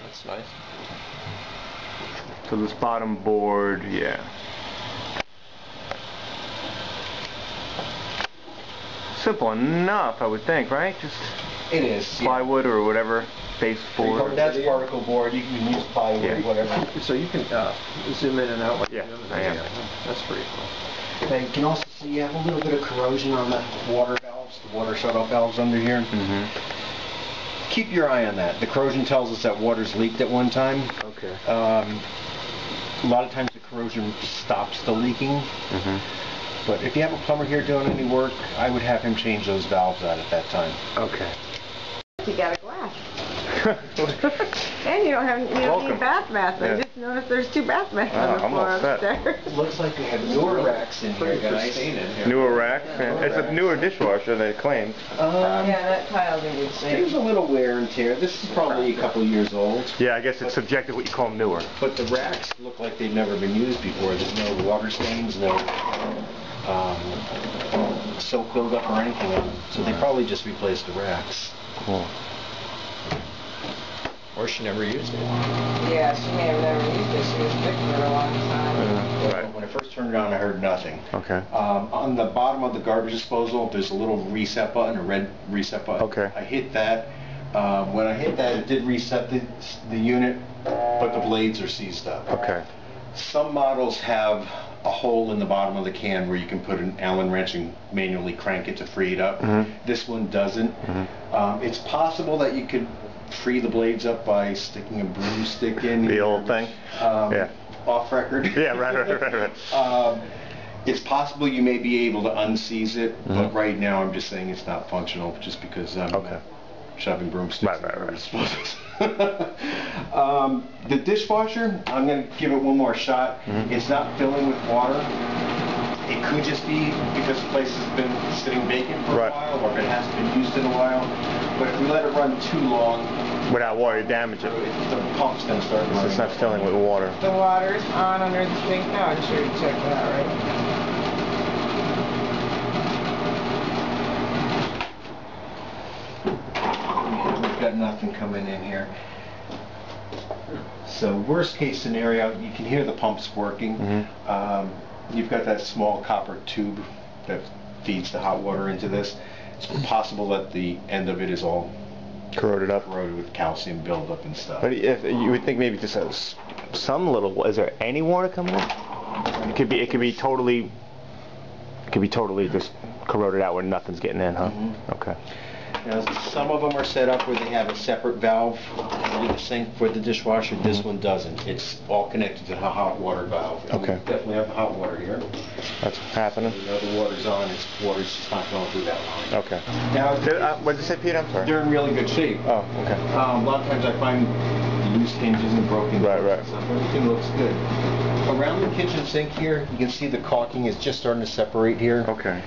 That's nice. So this bottom board, yeah. Simple enough, I would think, right? Just it is plywood or whatever base board. That's particle board. You can use plywood, whatever. So you can zoom in and out like I am. That's pretty cool. Okay, you can also see you have a little bit of corrosion on the water valves, the water shut-off valves under here. Keep your eye on that. The corrosion tells us that water's leaked at one time. Okay. A lot of times the corrosion stops the leaking. But if you have a plumber here doing any work, I would have him change those valves out at that time. Okay. You got a glass. And you don't need bath mats. I just noticed there's 2 bath mats on the floor upstairs. Looks like they have newer racks in here, guys. Newer racks? Yeah. It's a newer dishwasher, they claim. Yeah, that tile's in good shape. There's a little wear and tear. This is probably a couple years old. Yeah, I guess it's subjective what you call them newer. But the racks look like they've never been used before. There's no water stains, no soap buildup or anything on them. So they probably just replaced the racks. Cool. Or she never used it. Yeah, she may have never used it. She was fixing it a long time. Right. When I first turned it on, I heard nothing. Okay. On the bottom of the garbage disposal, there's a little reset button, a red reset button. Okay. I hit that. When I hit that, it did reset the unit, but the blades are seized up. Okay. Some models have a hole in the bottom of the can where you can put an Allen wrench and manually crank it to free it up. This one doesn't. It's possible that you could free the blades up by sticking a broomstick in. The old thing? Yeah. Off record. Yeah, right. It's possible you may be able to unseize it, but right now I'm just saying it's not functional just because I'm shoving broomsticks. Right. The dishwasher, I'm going to give it one more shot. It's not filling with water. It could just be because the place has been sitting vacant for a while, or if it hasn't been used in a while. But if we let it run too long, without water, you damage it. The pump's going to start running. It's not filling with water. The water's on under the sink now. I'm sure you checked that out, right? We've got nothing coming in here. So worst case scenario, you can hear the pumps working. You've got that small copper tube that feeds the hot water into this. It's possible that the end of it is all corroded with calcium buildup and stuff. But if you would think maybe just some little. Is there any water coming in? It could be totally just corroded out where nothing's getting in, huh? Okay. Now, some of them are set up where they have a separate valve in the sink for the dishwasher. This one doesn't. It's all connected to the hot water valve. Okay. We definitely have the hot water here. That's happening. You know the water's on. Water's just not going through that line. Okay. Now, what did you say, Pete? I'm sorry. They're in really good shape. Oh, okay. A lot of times I find loose hinges and broken right. stuff. Everything looks good. Around the kitchen sink here, you can see the caulking is just starting to separate here. Okay.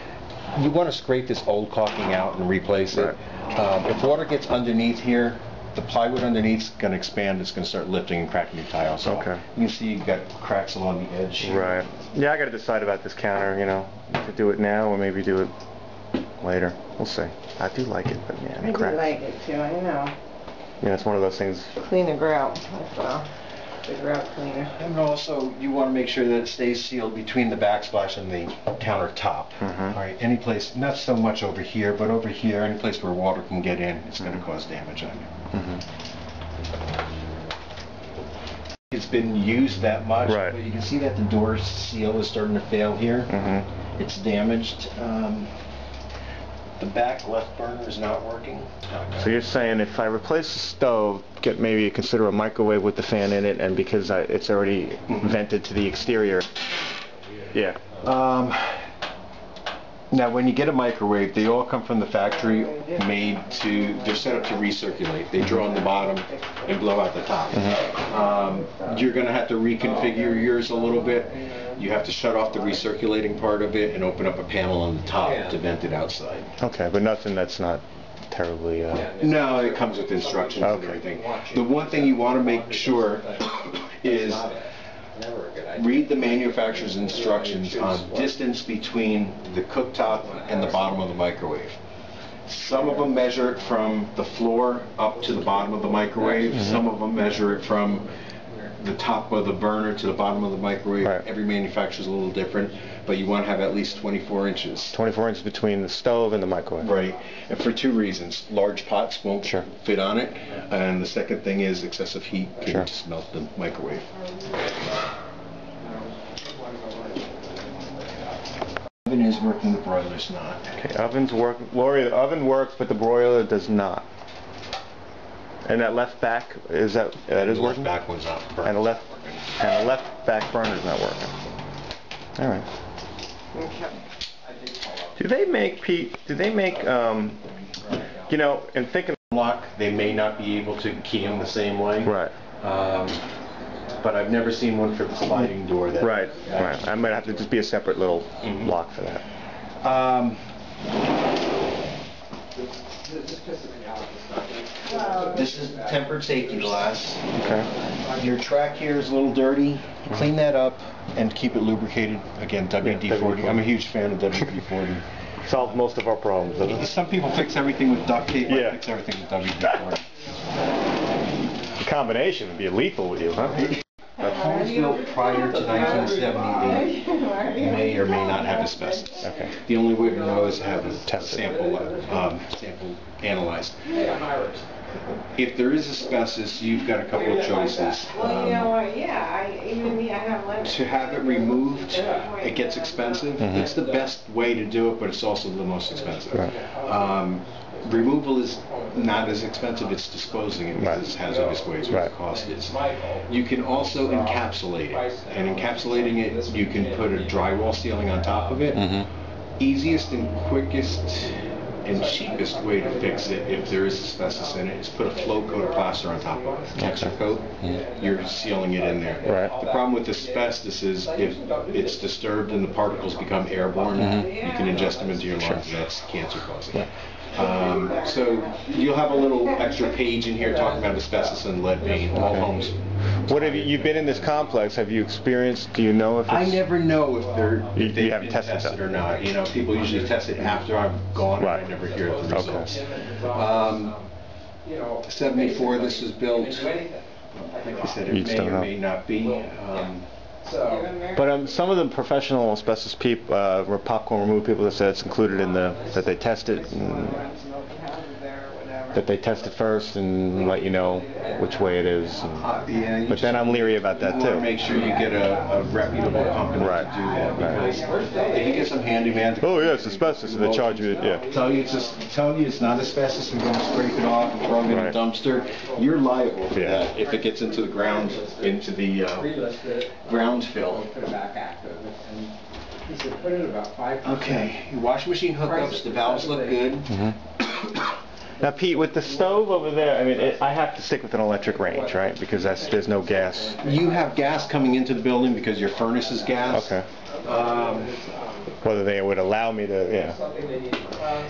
You want to scrape this old caulking out and replace it. If water gets underneath here, the plywood underneath is going to expand. It's going to start lifting and cracking your tiles off. You can see you've got cracks along the edge here. Right. Yeah, I got to decide about this counter, to do it now or maybe do it later. We'll see. I do like it, but yeah, I do like it too, I know. Yeah, it's one of those things. Clean the grout as well. The grout cleaner. And also, you want to make sure that it stays sealed between the backsplash and the countertop. All right, any place, not so much over here, but over here, any place where water can get in, it's going to cause damage on you. It's been used that much, but you can see that the door seal is starting to fail here. It's damaged. The back left burner is not working. So you're saying if I replace the stove, maybe consider a microwave with the fan in it, and because it's already vented to the exterior. Yeah. Now, when you get a microwave, they all come from the factory they're set up to recirculate. They draw on the bottom and blow out the top. You're going to have to reconfigure yours a little bit. You have to shut off the recirculating part of it and open up a panel on the top to vent it outside. Okay, but nothing that's not terribly... No, it comes with instructions and everything. The one thing you want to make sure is read the manufacturer's instructions on distance between the cooktop and the bottom of the microwave. Some of them measure it from the floor up to the bottom of the microwave. Some of them measure it from the top of the burner to the bottom of the microwave. Right. Every manufacturer is a little different, but you want to have at least 24 inches. 24 inches between the stove and the microwave. Right, and for two reasons. Large pots won't fit on it, and the second thing is excessive heat can just melt the microwave. The oven is working, the broiler's not. Okay, oven's working. Lori, the oven works, but the broiler does not. And that left back, is that is working? The left back one's not burning. And the left back burner's not working. All right. Do they make, Pete? Do they make, you know, in thinking Lock, they may not be able to key them the same way. right. But I've never seen one for the sliding door. That Right. I might have to just be a separate little lock for that. This is tempered safety glass. Okay. Your track here is a little dirty. Clean that up and keep it lubricated. Again, WD-40. I'm a huge fan of WD-40. Solves most of our problems, doesn't it? Some people fix everything with duct tape. Yeah. I fix everything with WD-40. The combination would be lethal with you, huh? Homes built prior to 1978 may or may not have asbestos. Okay. The only way to know is to have a sample analyzed. If there is asbestos, you've got a couple of choices. Well, you know what, yeah, even me, I have lemons. To have it removed, it gets expensive. It's the best way to do it, but it's also the most expensive. Right. Removal is not as expensive, it's disposing it because it has obvious ways what the cost is. You can also encapsulate it, and encapsulating it, you can put a drywall ceiling on top of it. Easiest and quickest and cheapest way to fix it, if there is asbestos in it, is put a float coat of plaster on top of it. Texture coat, you're sealing it in there. Right. The problem with asbestos is if it's disturbed and the particles become airborne, you can ingest them into your lungs, and that's cancer causing. So you'll have a little extra page in here talking about asbestos and lead paint, all homes. What have you've been in this complex? Have you experienced? Do you know if it's, I never know if they've haven't been tested tested or not. You know, people usually test it after I'm gone, and I never hear the results. 74, this was built. Like I said, it may or may not be. But some of the professional asbestos people, popcorn removal people, that said it's included in that they test it, that they test it first and let you know which way it is. Yeah, but then I'm leery about that too. Make sure you get a reputable company to do that, because if you get some handyman to it's asbestos, and they charge you. tell you it's not asbestos and going to scrape it off and throw it in a dumpster, you're liable for that if it gets into the ground, into the ground fill. Okay, your washing machine hookups, the valves look good. Now, Pete, with the stove over there, I mean, I have to stick with an electric range, right? Because there's no gas. You have gas coming into the building because your furnace is gas. Okay. Whether they would allow me to,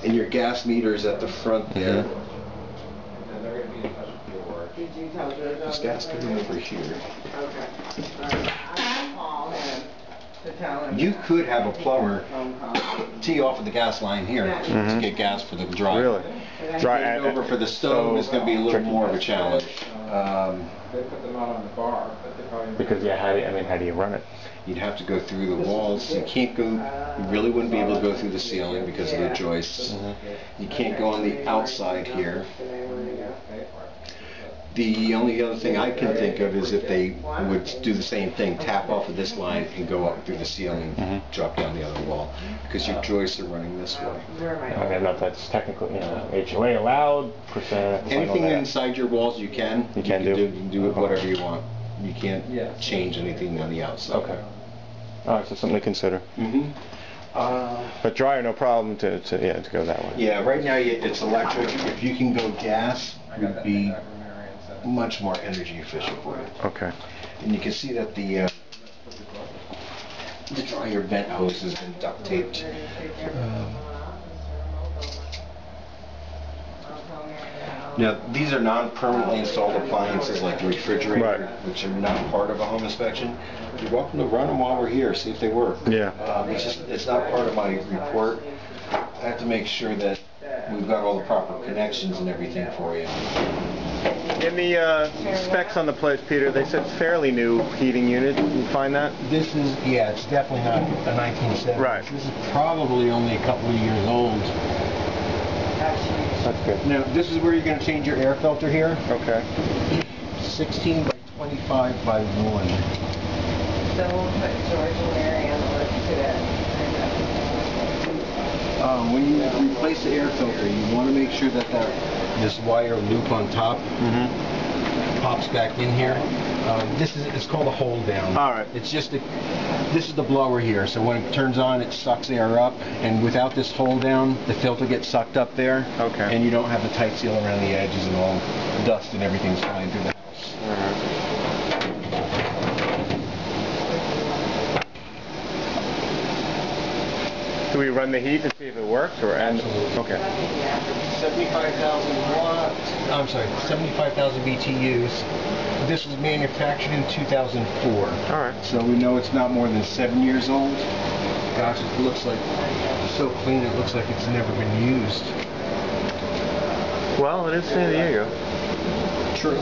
And your gas meter is at the front there. There's gas coming over here. You could have a plumber tee off of the gas line here to get gas for the dry. Really? Dry over for the stove is going to be a little more of a challenge. Because how do you run it? You'd have to go through the walls. You can't go. You really wouldn't be able to go through the ceiling because of the joists. You can't go on the outside here. The only other thing I can think of is if they would do the same thing, tap off of this line and go up through the ceiling, drop down the other wall, because your joists are running this way. I don't know if that's technically, HOA allowed, percent. Anything inside your walls you can. You can do it whatever you want. You can't change anything on the outside. Okay. All right, so something to consider. But dryer, no problem to go that way. Yeah, right now it's electric. If you can go gas, it would be much more energy efficient for you. Okay. And you can see that the dryer vent hose has been duct taped. Now, these are non-permanently installed appliances like the refrigerator, which are not part of a home inspection. You're welcome to run them while we're here, see if they work. Yeah. It's not part of my report. I have to make sure that we've got all the proper connections and everything for you. In the specs on the place, Peter, they said fairly new heating unit. You find that? This is, yeah, it's definitely not a 1970s. Right. This is probably only a couple of years old. That's good. Now, this is where you're going to change your air filter here. Okay. 16 by 25 by 1. So we'll put George and Mary on the list today. When you replace the air filter, you want to make sure that this wire loop on top pops back in here. It's called a hold down. All right. It's just this is the blower here, so when it turns on, it sucks air up, and without this hold down, the filter gets sucked up there. Okay. And you don't have the tight seal around the edges, and all dust and everything's flying through the house. Do we run the heat to see if it works, or Absolutely. Okay. 75,000 watts. I'm sorry, 75,000 BTUs. This was manufactured in 2004. All right. So we know it's not more than 7 years old. Gosh, it looks like so clean. It looks like it's never been used. Well, it is San Diego. True.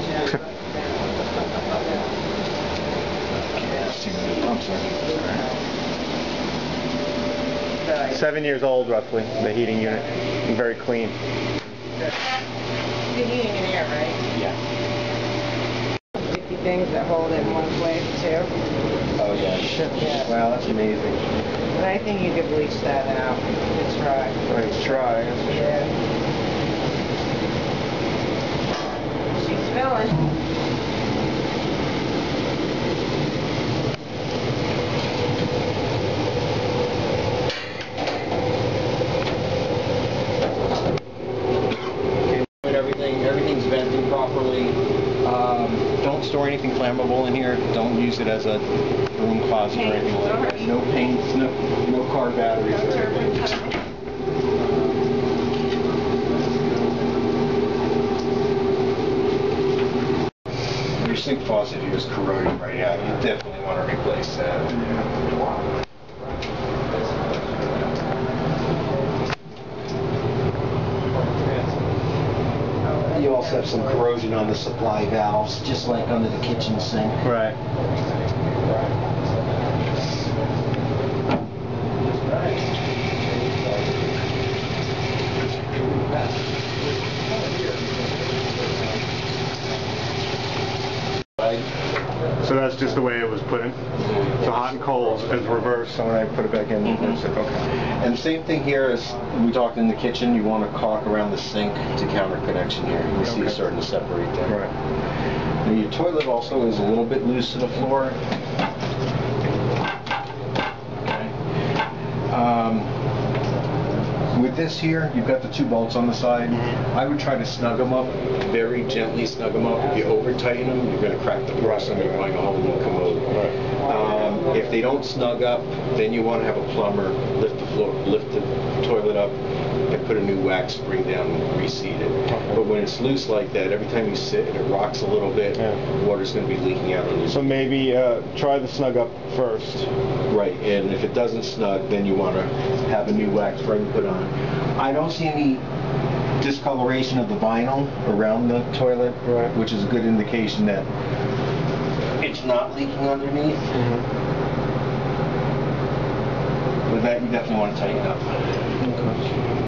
I'm sorry. 7 years old, roughly, the heating unit. And very clean. The heating and air, right? Yeah. 50 things that hold it in one place, too. Oh yeah. Yeah. Wow, that's amazing. But I think you could bleach that out. You could try. Let's try. Yeah. She's filling. Everything's vented properly. Don't store anything flammable in here. Don't use it as a broom closet or anything like that. No paints, no car batteries or anything. Your sink faucet here is corroding right out. You definitely want to replace that. You also have some corrosion on the supply valves, just like under the kitchen sink. Right. So that's just the way it was put in? So hot and cold is reversed, so when I put it back in, reverse it. Okay. And the same thing here as we talked in the kitchen, you want to caulk around the sink to counter connection here. You see it's starting to separate there. Right. And your toilet also is a little bit loose to the floor. Okay. With this here, you've got the 2 bolts on the side. I would try to snug them up, very gently snug them up. If you over tighten them, you're going to crack the porcelain. You're buying a whole new commode. If they don't snug up, then you want to have a plumber lift the toilet up, and put a new wax spring down and reseat it. But when it's loose like that, every time you sit and it rocks a little bit, water's going to be leaking out of it. So maybe try the snug up first. Right, and if it doesn't snug, then you want to have a new wax spring put on. I don't see any discoloration of the vinyl around the toilet, which is a good indication that it's not leaking underneath. With that, you definitely want to tighten up.